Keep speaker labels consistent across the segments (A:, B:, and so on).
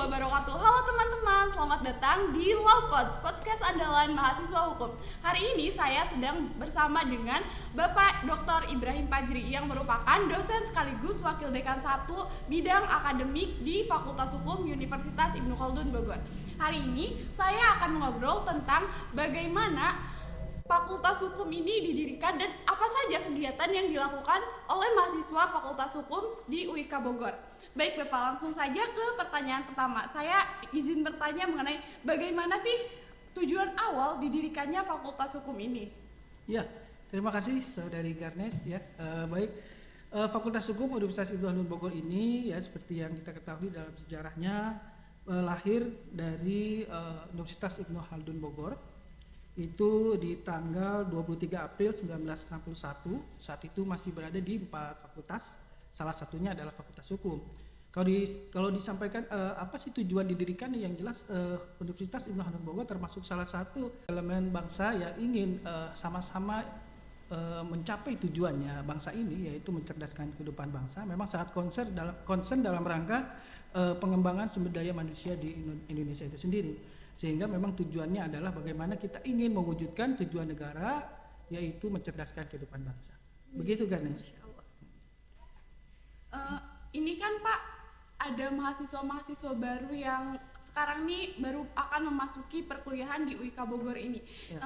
A: wabarakatuh. Halo teman-teman, selamat datang di Lawpods, podcast andalan mahasiswa hukum. Hari ini saya sedang bersama dengan Bapak Dr. Ibrahim Fajri yang merupakan dosen sekaligus Wakil Dekan 1 bidang akademik di Fakultas Hukum Universitas Ibnu Khaldun Bogor. Hari ini saya akan mengobrol tentang bagaimana Fakultas Hukum ini didirikan dan apa saja kegiatan yang dilakukan oleh mahasiswa Fakultas Hukum di UIK Bogor. Baik Bapak, langsung saja ke pertanyaan pertama. Saya izin bertanya mengenai bagaimana sih tujuan awal didirikannya Fakultas Hukum ini?
B: Ya, terima kasih Saudari Garnes ya. Fakultas Hukum Universitas Ibnu Khaldun Bogor ini ya seperti yang kita ketahui dalam sejarahnya lahir dari Universitas Ibnu Khaldun Bogor. Itu di tanggal 23 April 1961. Saat itu masih berada di 4 fakultas. Salah satunya adalah Fakultas Hukum. Kalau disampaikan apa sih tujuan didirikan, yang jelas Universitas Ibnu Khaldun Bogor termasuk salah satu elemen bangsa yang ingin sama-sama mencapai tujuannya bangsa ini, yaitu mencerdaskan kehidupan bangsa. Memang sangat concern dalam rangka pengembangan sumber daya manusia di Indonesia itu sendiri. Sehingga memang tujuannya adalah bagaimana kita ingin mewujudkan tujuan negara, yaitu mencerdaskan kehidupan bangsa. Begitu kan?
A: Ini kan Pak, ada mahasiswa-mahasiswa baru yang sekarang nih baru akan memasuki perkuliahan di UIK Bogor ini. Ya.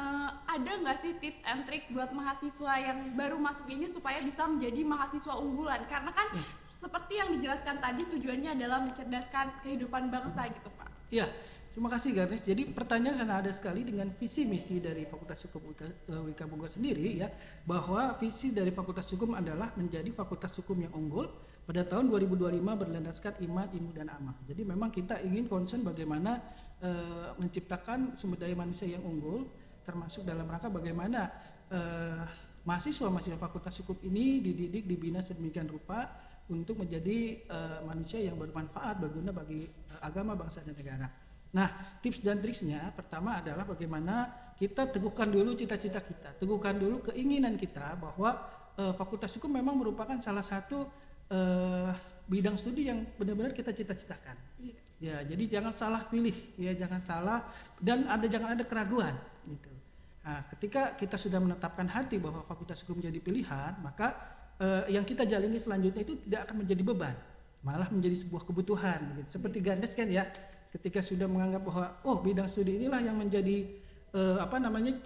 A: Ada nggak sih tips and trick buat mahasiswa yang baru masuk ini supaya bisa menjadi mahasiswa unggulan? Karena kan seperti yang dijelaskan tadi tujuannya adalah mencerdaskan kehidupan bangsa gitu Pak.
B: Iya. Terima kasih Garnes. Jadi pertanyaan sangat ada sekali dengan visi misi dari Fakultas Hukum UIK Bogor sendiri ya, bahwa visi dari Fakultas Hukum adalah menjadi fakultas hukum yang unggul pada tahun 2025 berlandaskan iman, ilmu dan amal. Jadi memang kita ingin concern bagaimana menciptakan sumber daya manusia yang unggul, termasuk dalam rangka bagaimana mahasiswa Fakultas Hukum ini dididik, dibina sedemikian rupa untuk menjadi manusia yang bermanfaat, berguna bagi agama, bangsa dan negara. Nah, tips dan triksnya pertama adalah bagaimana kita teguhkan dulu cita-cita kita, teguhkan dulu keinginan kita bahwa Fakultas Hukum memang merupakan salah satu bidang studi yang benar-benar kita cita-citakan. Ya, jadi jangan salah pilih, ya jangan salah dan jangan ada keraguan gitu. Nah, ketika kita sudah menetapkan hati bahwa Fakultas Hukum menjadi pilihan, maka yang kita jalani selanjutnya itu tidak akan menjadi beban, malah menjadi sebuah kebutuhan gitu. Seperti Gandes kan ya. Ketika sudah menganggap bahwa bidang studi inilah yang menjadi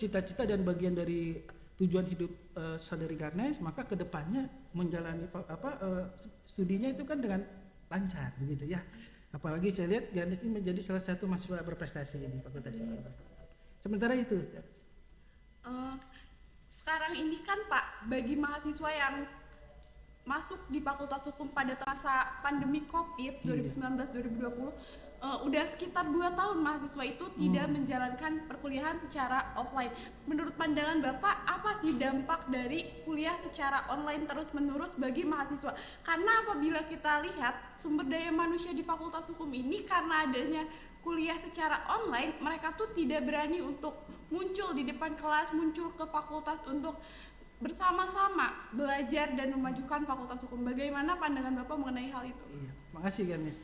B: cita-cita dan bagian dari tujuan hidup Saudari Garnes, maka kedepannya menjalani studinya itu kan dengan lancar begitu ya. Apalagi saya lihat Garnes ini menjadi salah satu mahasiswa berprestasi di fakultas ini. Sementara itu
A: sekarang ini kan Pak, bagi mahasiswa yang masuk di Fakultas Hukum pada masa pandemi COVID 2019-2020 udah sekitar 2 tahun mahasiswa itu tidak menjalankan perkuliahan secara offline. Menurut pandangan Bapak, apa sih dampak dari kuliah secara online terus-menerus bagi mahasiswa? Karena apabila kita lihat sumber daya manusia di Fakultas Hukum ini, karena adanya kuliah secara online, mereka tuh tidak berani untuk muncul di depan kelas, muncul ke fakultas untuk bersama-sama belajar dan memajukan Fakultas Hukum. Bagaimana pandangan Bapak mengenai hal itu?
B: Iya, makasih Ganes.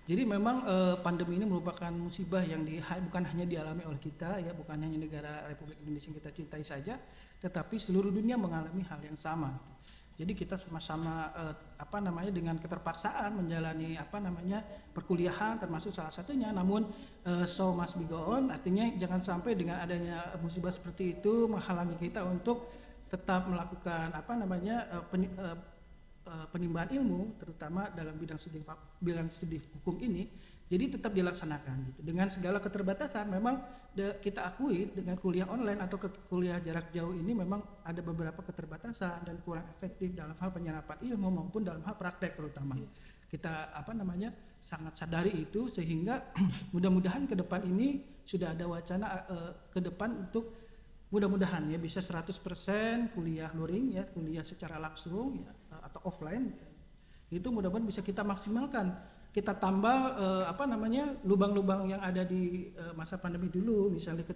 B: Jadi memang pandemi ini merupakan musibah yang bukan hanya dialami oleh kita ya, bukan hanya negara Republik Indonesia yang kita cintai saja, tetapi seluruh dunia mengalami hal yang sama. Jadi kita sama-sama dengan keterpaksaan menjalani perkuliahan, termasuk salah satunya. Namun so must be go on, artinya jangan sampai dengan adanya musibah seperti itu menghalangi kita untuk tetap melakukan penimbangan ilmu, terutama dalam bidang studi hukum ini, jadi tetap dilaksanakan gitu. Dengan segala keterbatasan, memang kita akui dengan kuliah online atau kuliah jarak jauh ini memang ada beberapa keterbatasan dan kurang efektif dalam hal penyerapan ilmu maupun dalam hal praktek terutama. Kita sangat sadari itu, sehingga mudah-mudahan ke depan ini sudah ada wacana ke depan untuk mudah-mudahan ya bisa 100% kuliah luring ya, kuliah secara langsung ya, atau offline. Itu mudah-mudahan bisa kita maksimalkan. Kita tambah lubang-lubang yang ada di masa pandemi dulu, misalnya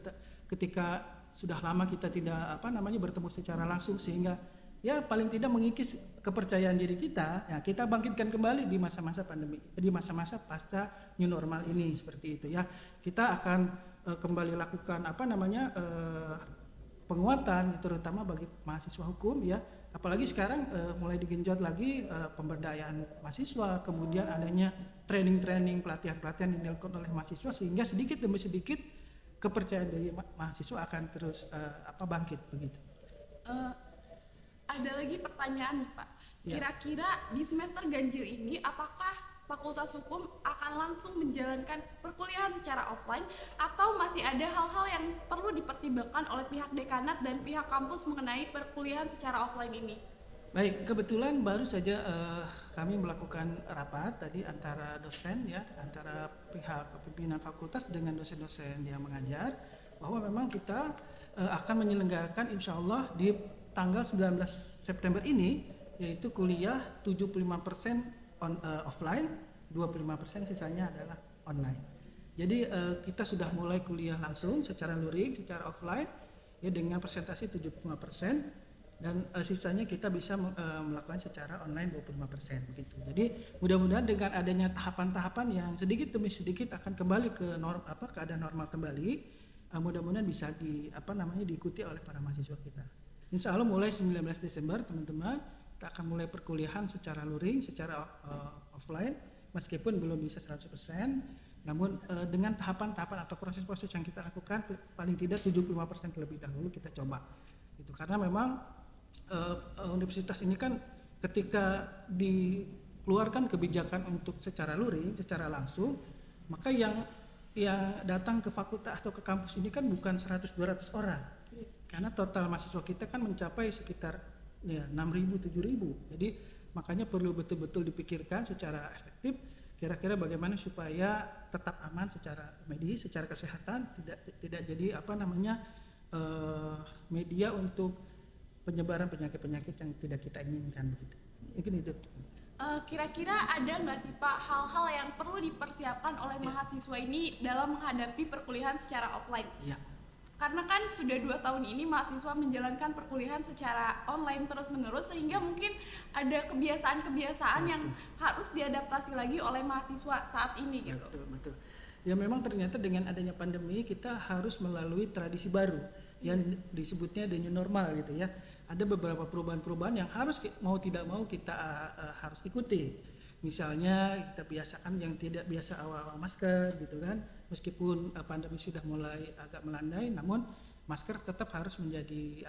B: ketika sudah lama kita tidak bertemu secara langsung, sehingga ya paling tidak mengikis kepercayaan diri kita, ya kita bangkitkan kembali di masa-masa pandemi, di masa-masa pasca new normal ini seperti itu ya. Kita akan kembali lakukan penguatan terutama bagi mahasiswa hukum ya. Apalagi sekarang mulai digenjot lagi pemberdayaan mahasiswa, kemudian adanya training-training, pelatihan-pelatihan yang dilakukan oleh mahasiswa sehingga sedikit demi sedikit kepercayaan dari mahasiswa akan terus bangkit begitu.
A: Ada lagi pertanyaan nih Pak.
B: Ya.
A: Kira-kira di semester ganjil ini apakah Fakultas Hukum akan langsung menjalankan perkuliahan secara offline atau masih ada hal-hal yang perlu dipertimbangkan oleh pihak dekanat dan pihak kampus mengenai perkuliahan secara offline ini?
B: Baik, kebetulan baru saja kami melakukan rapat tadi antara dosen ya, antara pihak pimpinan fakultas dengan dosen-dosen yang mengajar, bahwa memang kita akan menyelenggarakan insya Allah di tanggal 19 September ini, yaitu kuliah 75% offline, 25% sisanya adalah online. Jadi kita sudah mulai kuliah langsung secara luring, secara offline ya dengan persentase 75%. Dan sisanya kita bisa melakukan secara online 25% begitu. Jadi mudah-mudahan dengan adanya tahapan-tahapan yang sedikit demi sedikit akan kembali ke keadaan normal kembali, mudah-mudahan bisa diikuti oleh para mahasiswa kita. Insya Allah mulai 19 Desember teman-teman kita akan mulai perkuliahan secara luring, secara offline meskipun belum bisa 100%, namun dengan tahapan-tahapan atau proses-proses yang kita lakukan paling tidak 75% terlebih dahulu kita coba. Gitu. Karena memang universitas ini kan ketika dikeluarkan kebijakan untuk secara luring, secara langsung, maka yang datang ke fakultas atau ke kampus ini kan bukan 100-200 orang. Karena total mahasiswa kita kan mencapai sekitar 6.000, 7.000. Jadi makanya perlu betul-betul dipikirkan secara efektif kira-kira bagaimana supaya tetap aman secara medis, secara kesehatan, tidak jadi media untuk penyebaran penyakit-penyakit yang tidak kita inginkan begitu. Mungkin itu.
A: Kira-kira ada nggak sih Pak hal-hal yang perlu dipersiapkan oleh mahasiswa ini dalam menghadapi perkuliahan secara offline?
B: Ya.
A: Karena kan sudah 2 tahun ini mahasiswa menjalankan perkuliahan secara online terus-menerus sehingga mungkin ada kebiasaan-kebiasaan yang harus diadaptasi lagi oleh mahasiswa saat ini gitu.
B: Betul. Ya memang ternyata dengan adanya pandemi kita harus melalui tradisi baru yang disebutnya the new normal gitu ya. Ada beberapa perubahan-perubahan yang harus mau tidak mau kita harus ikuti. Misalnya kita biasakan yang tidak biasa awal-awal masker gitu kan, meskipun pandemi sudah mulai agak melandai, namun masker tetap harus menjadi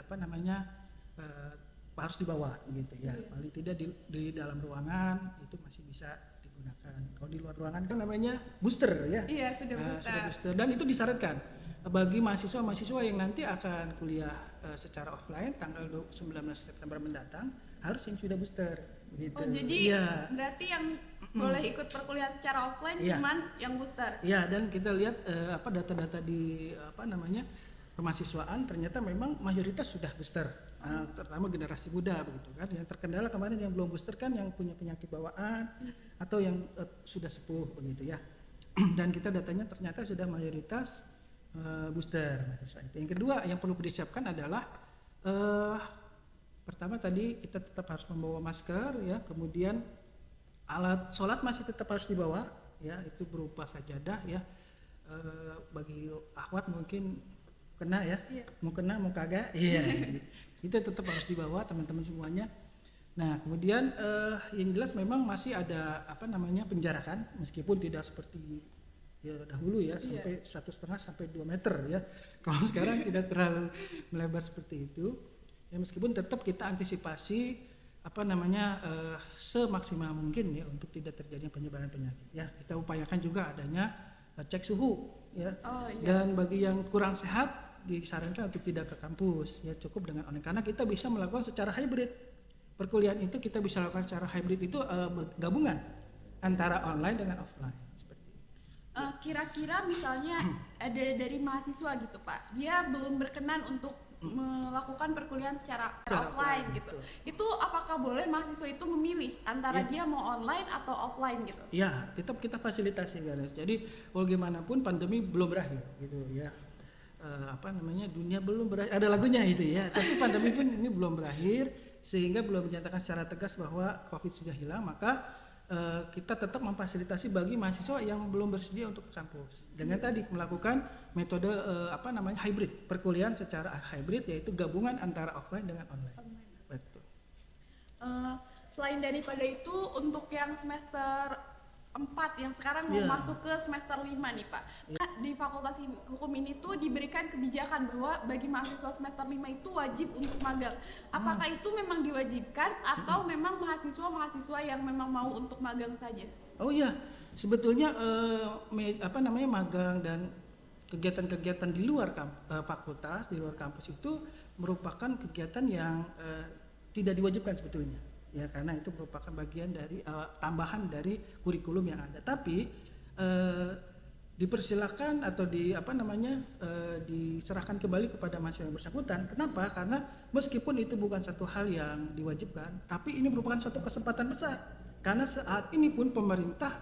B: harus dibawa gitu ya. Paling tidak di dalam ruangan itu masih bisa digunakan. Kalau di luar ruangan kan namanya booster ya.
A: Iya, sudah booster.
B: Dan itu disyaratkan bagi mahasiswa yang nanti akan kuliah secara offline tanggal 19 September mendatang harus yang sudah booster gitu.
A: Oh, jadi berarti yang boleh ikut perkuliahan secara offline cuman yang booster.
B: Iya, dan kita lihat data-data di kemahasiswaan ternyata memang mayoritas sudah booster. Terutama generasi muda begitu kan. Yang terkendala kemarin yang belum booster kan yang punya penyakit bawaan atau yang sudah sepuh begitu ya. Dan kita datanya ternyata sudah mayoritas booster mahasiswa itu. Yang kedua yang perlu disiapkan adalah pertama tadi kita tetap harus membawa masker ya, kemudian alat sholat masih tetap harus dibawa ya, itu berupa sajadah ya. Bagi akhwat mungkin kena ya, mau kena mau kagak iya. Itu tetap harus dibawa teman-teman semuanya. Nah kemudian yang jelas memang masih ada penjarakan meskipun tidak seperti dahulu ya sampai 1,5 sampai 2 meter ya. Kalau sekarang tidak terlalu melebar seperti itu. Ya meskipun tetap kita antisipasi semaksimal mungkin ya untuk tidak terjadinya penyebaran penyakit. Ya kita upayakan juga adanya cek suhu ya. Dan bagi yang kurang sehat disarankan untuk tidak ke kampus ya, cukup dengan online karena kita bisa melakukan secara hybrid. Perkuliahan itu kita bisa lakukan secara hybrid itu gabungan antara online dengan offline.
A: Kira-kira misalnya ada dari mahasiswa gitu Pak, dia belum berkenan untuk melakukan perkuliahan secara offline gitu. Itu apakah boleh mahasiswa itu memilih antara dia mau online atau offline gitu? Ya,
B: tetap kita fasilitasi guys. Jadi bagaimanapun pandemi belum berakhir gitu ya. Dunia belum berakhir. Ada lagunya itu ya. Tapi pandemi pun ini belum berakhir. sehingga belum dinyatakan secara tegas bahwa COVID sudah hilang, maka kita tetap memfasilitasi bagi mahasiswa yang belum bersedia untuk ke kampus dengan tadi melakukan metode hybrid, perkuliahan secara hybrid, yaitu gabungan antara offline dengan online. Betul.
A: Selain daripada itu, untuk yang semester 4 yang sekarang mau masuk ke semester 5 nih Pak. Di Fakultas Hukum ini tuh diberikan kebijakan bahwa bagi mahasiswa semester 5 itu wajib untuk magang. Apakah itu memang diwajibkan atau memang mahasiswa yang memang mau untuk magang saja?
B: Oh iya, sebetulnya magang dan kegiatan-kegiatan di luar fakultas, di luar kampus itu merupakan kegiatan yang tidak diwajibkan sebetulnya. Ya, karena itu merupakan bagian dari tambahan dari kurikulum yang ada. Tapi dipersilakan atau diserahkan kembali kepada mahasiswa yang bersangkutan. Kenapa? Karena meskipun itu bukan satu hal yang diwajibkan, tapi ini merupakan suatu kesempatan besar. Karena saat ini pun pemerintah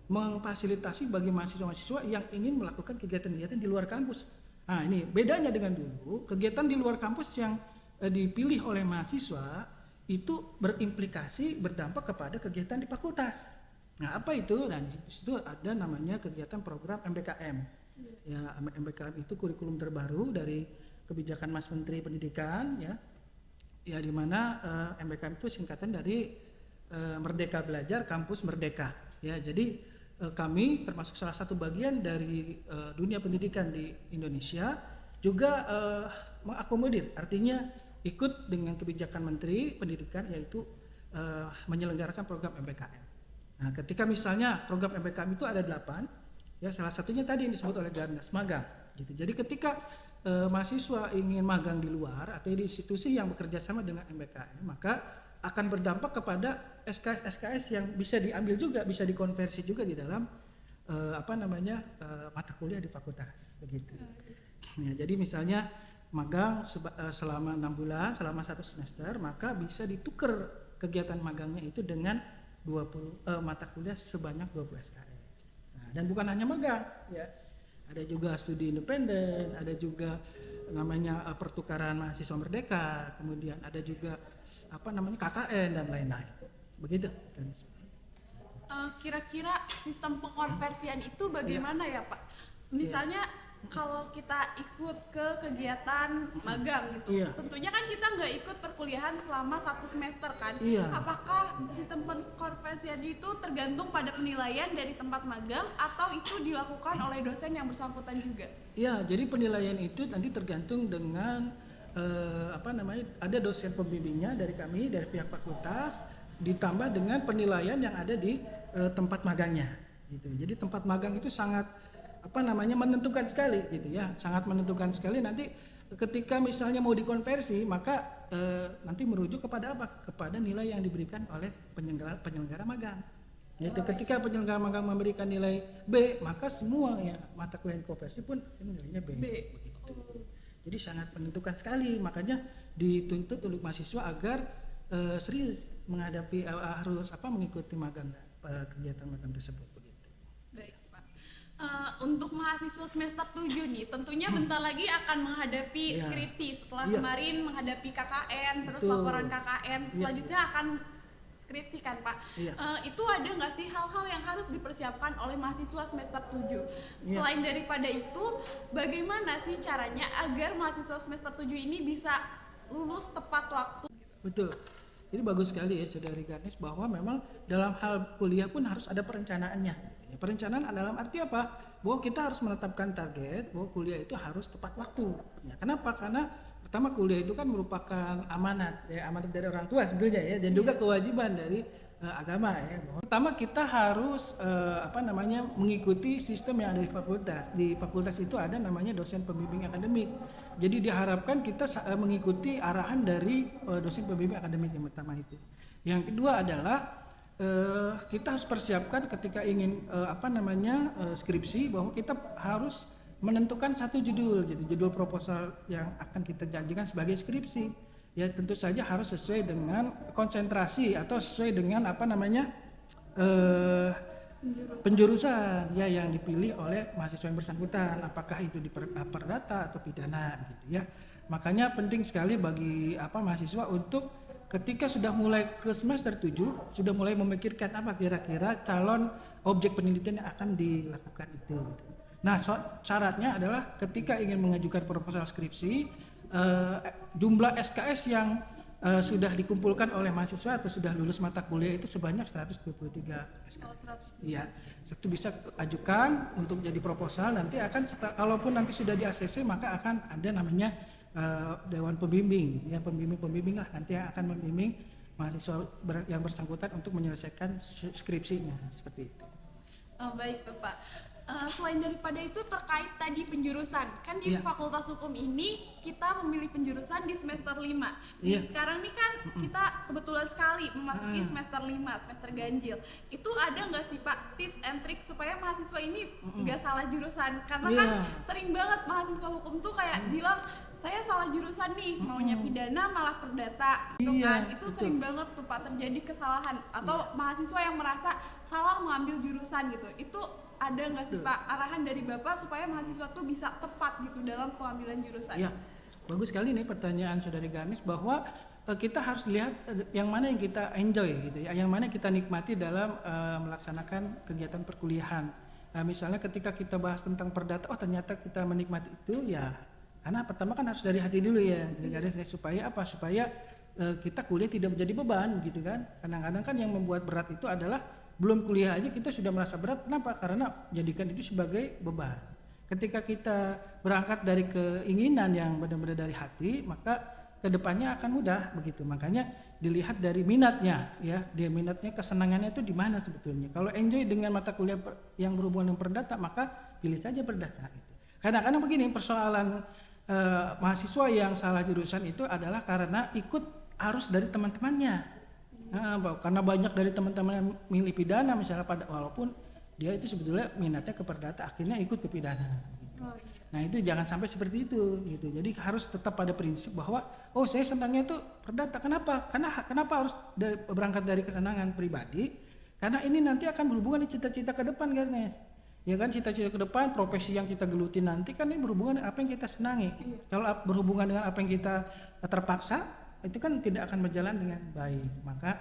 B: memfasilitasi bagi mahasiswa-mahasiswa yang ingin melakukan kegiatan-kegiatan di luar kampus. Nah, ini bedanya dengan dulu, kegiatan di luar kampus yang dipilih oleh mahasiswa itu berimplikasi berdampak kepada kegiatan di fakultas. Nah, apa itu? Dan di situ ada namanya kegiatan program MBKM. Ya, MBKM itu kurikulum terbaru dari kebijakan Mas Menteri Pendidikan, ya. Ya, di mana MBKM itu singkatan dari Merdeka Belajar Kampus Merdeka. Ya, jadi kami termasuk salah satu bagian dari dunia pendidikan di Indonesia juga mengakomodir, artinya ikut dengan kebijakan Menteri Pendidikan, yaitu menyelenggarakan program MBKM. Nah, ketika misalnya program MBKM itu ada 8, ya salah satunya tadi yang disebut oleh Garnas, magang. Gitu. Jadi ketika mahasiswa ingin magang di luar atau di institusi yang bekerja sama dengan MBKM, maka akan berdampak kepada SKS yang bisa diambil juga, bisa dikonversi juga di dalam mata kuliah di fakultas, begitu. Ya, jadi misalnya magang selama 6 bulan, selama 1 semester, maka bisa ditukar kegiatan magangnya itu dengan 20 mata kuliah sebanyak 20 SKS. Nah, dan bukan hanya magang, ya. Ada juga studi independen, ada juga namanya pertukaran mahasiswa merdeka, kemudian ada juga KKN dan lain-lain. Begitu.
A: Kira-kira sistem pengkonversian itu bagaimana ya Pak? Misalnya kalau kita ikut ke kegiatan magang gitu, tentunya kan kita nggak ikut perkuliahan selama 1 semester kan. Apakah sistem pengkonversian itu tergantung pada penilaian dari tempat magang atau itu dilakukan oleh dosen yang bersangkutan juga?
B: Iya, jadi penilaian itu nanti tergantung dengan ada dosen pembimbingnya dari kami, dari pihak fakultas, ditambah dengan penilaian yang ada di tempat magangnya. Gitu. Jadi tempat magang itu sangat menentukan sekali, gitu ya, sangat menentukan sekali. Nanti ketika misalnya mau dikonversi, maka nanti merujuk kepada apa? Kepada nilai yang diberikan oleh penyelenggara magang. Yaitu ketika penyelenggara magang memberikan nilai B, maka semua ya mata kuliah konversi pun nilainya B. Begitu. Jadi sangat menentukan sekali, makanya dituntut untuk mahasiswa agar serius menghadapi mengikuti magang kegiatan magang tersebut.
A: Untuk mahasiswa semester 7 nih, tentunya bentar lagi akan menghadapi skripsi setelah kemarin menghadapi KKN, terus laporan KKN, selanjutnya akan skripsi kan Pak. Itu ada nggak sih hal-hal yang harus dipersiapkan oleh mahasiswa semester 7? Selain daripada itu, bagaimana sih caranya agar mahasiswa semester 7 ini bisa lulus tepat waktu?
B: Betul. Jadi bagus sekali ya Saudari Garnis, bahwa memang dalam hal kuliah pun harus ada perencanaannya. Perencanaan dalam arti apa? Bahwa kita harus menetapkan target bahwa kuliah itu harus tepat waktu. Ya, kenapa? Karena pertama kuliah itu kan merupakan amanat, ya, amanat dari orang tua sebetulnya ya, dan juga kewajiban dari agama ya. Pertama kita harus mengikuti sistem yang ada di fakultas. Di fakultas itu ada namanya dosen pembimbing akademik. Jadi diharapkan kita mengikuti arahan dari dosen pembimbing akademik yang pertama itu. Yang kedua adalah kita harus persiapkan ketika ingin skripsi, bahwa kita harus menentukan satu judul, gitu, judul proposal yang akan kita janjikan sebagai skripsi. Ya tentu saja harus sesuai dengan konsentrasi atau sesuai dengan penjurusan ya yang dipilih oleh mahasiswa yang bersangkutan, apakah itu di perdata atau pidana gitu ya. Makanya penting sekali bagi mahasiswa untuk ketika sudah mulai ke semester 7 sudah mulai memikirkan apa kira-kira calon objek penelitian yang akan dilakukan itu gitu. Nah, syaratnya adalah ketika ingin mengajukan proposal skripsi, jumlah SKS yang sudah dikumpulkan oleh mahasiswa atau sudah lulus mata kuliah itu sebanyak 123 SKS. Iya, itu bisa ajukan untuk jadi proposal. Nanti akan kalaupun nanti sudah di ACC maka akan ada namanya dewan pembimbing, ya pembimbing lah nanti yang akan membimbing mahasiswa yang bersangkutan untuk menyelesaikan skripsinya seperti itu.
A: Baik Bapak. Selain daripada itu terkait tadi penjurusan, kan di Fakultas Hukum ini kita memilih penjurusan di semester 5. Sekarang nih kan kita kebetulan sekali memasuki semester 5, semester ganjil. Itu ada nggak sih Pak tips and trick supaya mahasiswa ini nggak salah jurusan? Karena kan sering banget mahasiswa hukum tuh kayak bilang saya salah jurusan nih, maunya pidana malah perdata gitu kan. Itu betul. Sering banget tuh Pak terjadi kesalahan atau mahasiswa yang merasa salah mengambil jurusan gitu. Itu ada nggak sih Pak arahan dari Bapak supaya mahasiswa tuh bisa tepat gitu dalam pengambilan jurusan?
B: Iya, bagus sekali nih pertanyaan Saudari Ganis, bahwa kita harus lihat yang mana yang kita enjoy gitu ya, yang mana kita nikmati dalam melaksanakan kegiatan perkuliahan. Nah, misalnya ketika kita bahas tentang perdata, oh ternyata kita menikmati itu ya, karena pertama kan harus dari hati dulu ya, supaya apa? Supaya kita kuliah tidak menjadi beban gitu kan. Kadang-kadang kan yang membuat berat itu adalah belum kuliah aja kita sudah merasa berat. Kenapa? Karena jadikan itu sebagai beban. Ketika kita berangkat dari keinginan yang benar-benar dari hati, maka kedepannya akan mudah begitu. Makanya dilihat dari minatnya ya, dia minatnya, kesenangannya itu di mana sebetulnya. Kalau enjoy dengan mata kuliah yang berhubungan dengan perdata, maka pilih saja perdata. Gitu. Kadang-kadang begini persoalan mahasiswa yang salah jurusan itu adalah karena ikut arus dari teman-temannya. Karena banyak dari teman-teman yang milih pidana misalnya, walaupun dia itu sebetulnya minatnya ke perdata, akhirnya ikut ke pidana gitu. Nah itu jangan sampai seperti itu gitu. Jadi harus tetap pada prinsip bahwa saya senangnya itu perdata. Kenapa harus berangkat dari kesenangan pribadi? Karena ini nanti akan berhubungan dengan cita-cita ke depan kan, Nes. Ya kan, cita-cita ke depan, profesi yang kita geluti nanti kan ini berhubungan dengan apa yang kita senangi. Kalau berhubungan dengan apa yang kita terpaksa, itu kan tidak akan berjalan dengan baik. Maka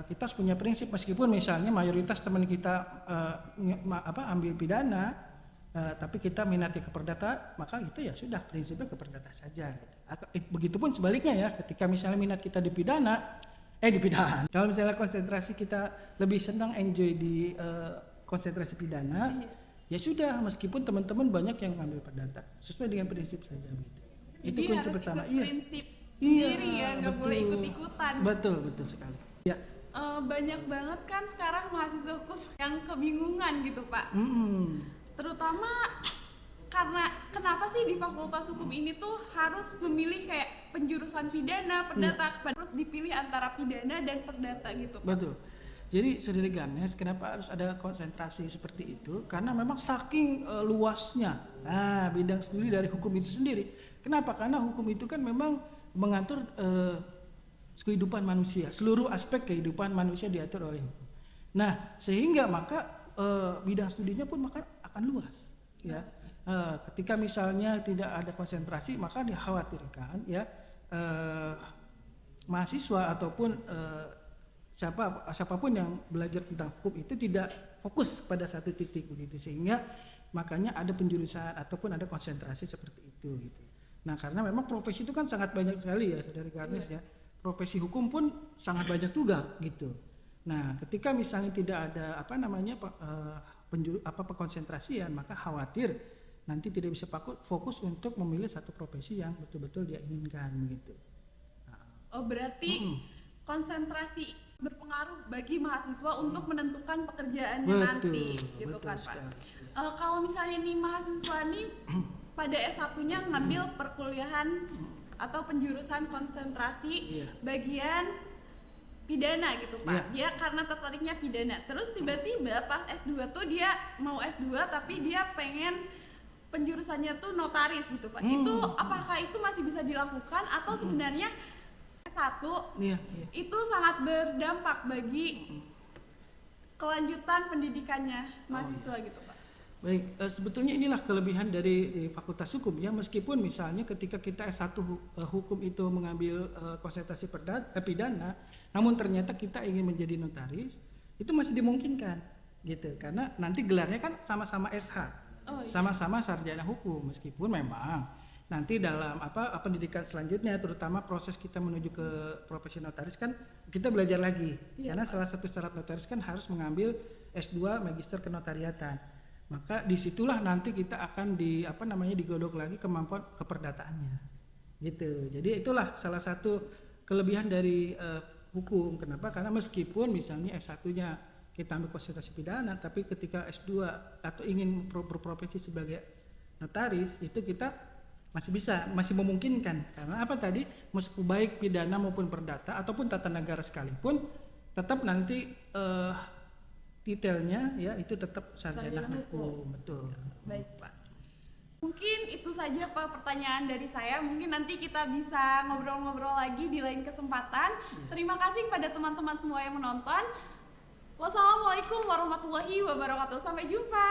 B: kita harus punya prinsip, meskipun misalnya mayoritas teman kita ambil pidana, tapi kita minati ke perdata, maka itu ya sudah prinsipnya ke perdata saja gitu. Begitupun sebaliknya ya, ketika misalnya minat kita di pidana. Kalau misalnya konsentrasi kita lebih senang enjoy di konsentrasi pidana, ya sudah, meskipun teman-teman banyak yang ngambil perdata, sesuai dengan prinsip saja gitu.
A: Jadi itu kunci pertama. Prinsip sendiri ya, nggak boleh ikut-ikutan.
B: Betul sekali. Ya.
A: Banyak banget kan sekarang mahasiswa hukum yang kebingungan gitu Pak. Terutama karena kenapa sih di Fakultas Hukum ini tuh harus memilih kayak penjurusan pidana, perdata, terus dipilih antara pidana dan perdata gitu Pak.
B: Betul. Jadi Saudari Ganes, kenapa harus ada konsentrasi seperti itu? Karena memang saking luasnya bidang studi dari hukum itu sendiri. Kenapa? Karena hukum itu kan memang mengatur kehidupan manusia, seluruh aspek kehidupan manusia diatur oleh hukum. Nah, sehingga maka bidang studinya pun maka akan luas, ya. Ketika misalnya tidak ada konsentrasi, maka dikhawatirkan ya mahasiswa ataupun siapapun yang belajar tentang hukum itu tidak fokus pada satu titik begitu, sehingga makanya ada penjurusan ataupun ada konsentrasi seperti itu gitu. Nah, karena memang profesi itu kan sangat banyak sekali ya Saudari Ganes ya. Profesi hukum pun sangat banyak juga gitu. Nah, ketika misalnya tidak ada konsentrasian, maka khawatir nanti tidak bisa fokus untuk memilih satu profesi yang betul-betul dia inginkan begitu.
A: Oh, berarti konsentrasi berpengaruh bagi mahasiswa untuk menentukan pekerjaannya nanti gitu kan Pak. Kalau misalnya nih mahasiswa nih pada S1-nya ngambil perkuliahan atau penjurusan konsentrasi bagian pidana gitu Pak. Dia karena tertariknya pidana. Terus tiba-tiba pas S2 tuh dia mau S2 tapi dia pengen penjurusannya tuh notaris gitu Pak. Itu apakah itu masih bisa dilakukan atau sebenarnya S1 itu sangat berdampak bagi kelanjutan pendidikannya mahasiswa gitu Pak?
B: Baik, sebetulnya inilah kelebihan dari Fakultas Hukum ya, meskipun misalnya ketika kita S1 hukum itu mengambil konsentrasi pidana, namun ternyata kita ingin menjadi notaris, itu masih dimungkinkan gitu. Karena nanti gelarnya kan sama-sama SH.
A: Oh, iya.
B: Sama-sama sarjana hukum, meskipun memang nanti dalam pendidikan selanjutnya, terutama proses kita menuju ke profesi notaris kan kita belajar lagi.
A: Iya,
B: Karena
A: Pak.
B: salah satu syarat notaris kan harus mengambil S2 Magister Kenotariatan. Maka disitulah nanti kita akan digodok lagi kemampuan keperdataannya, gitu. Jadi itulah salah satu kelebihan dari hukum. Kenapa? Karena meskipun misalnya S1-nya kita ambil konsentrasi pidana, tapi ketika S2 atau ingin berprofesi sebagai notaris, itu kita masih memungkinkan. Karena apa tadi? Meskipun baik pidana maupun perdata ataupun tata negara sekalipun, tetap nanti detailnya ya itu tetap sarjana hukum. Betul.
A: Baik, Pak. Mungkin itu saja Pak pertanyaan dari saya. Mungkin nanti kita bisa ngobrol-ngobrol lagi di lain kesempatan. Terima kasih kepada teman-teman semua yang menonton. Wassalamualaikum warahmatullahi wabarakatuh. Sampai jumpa.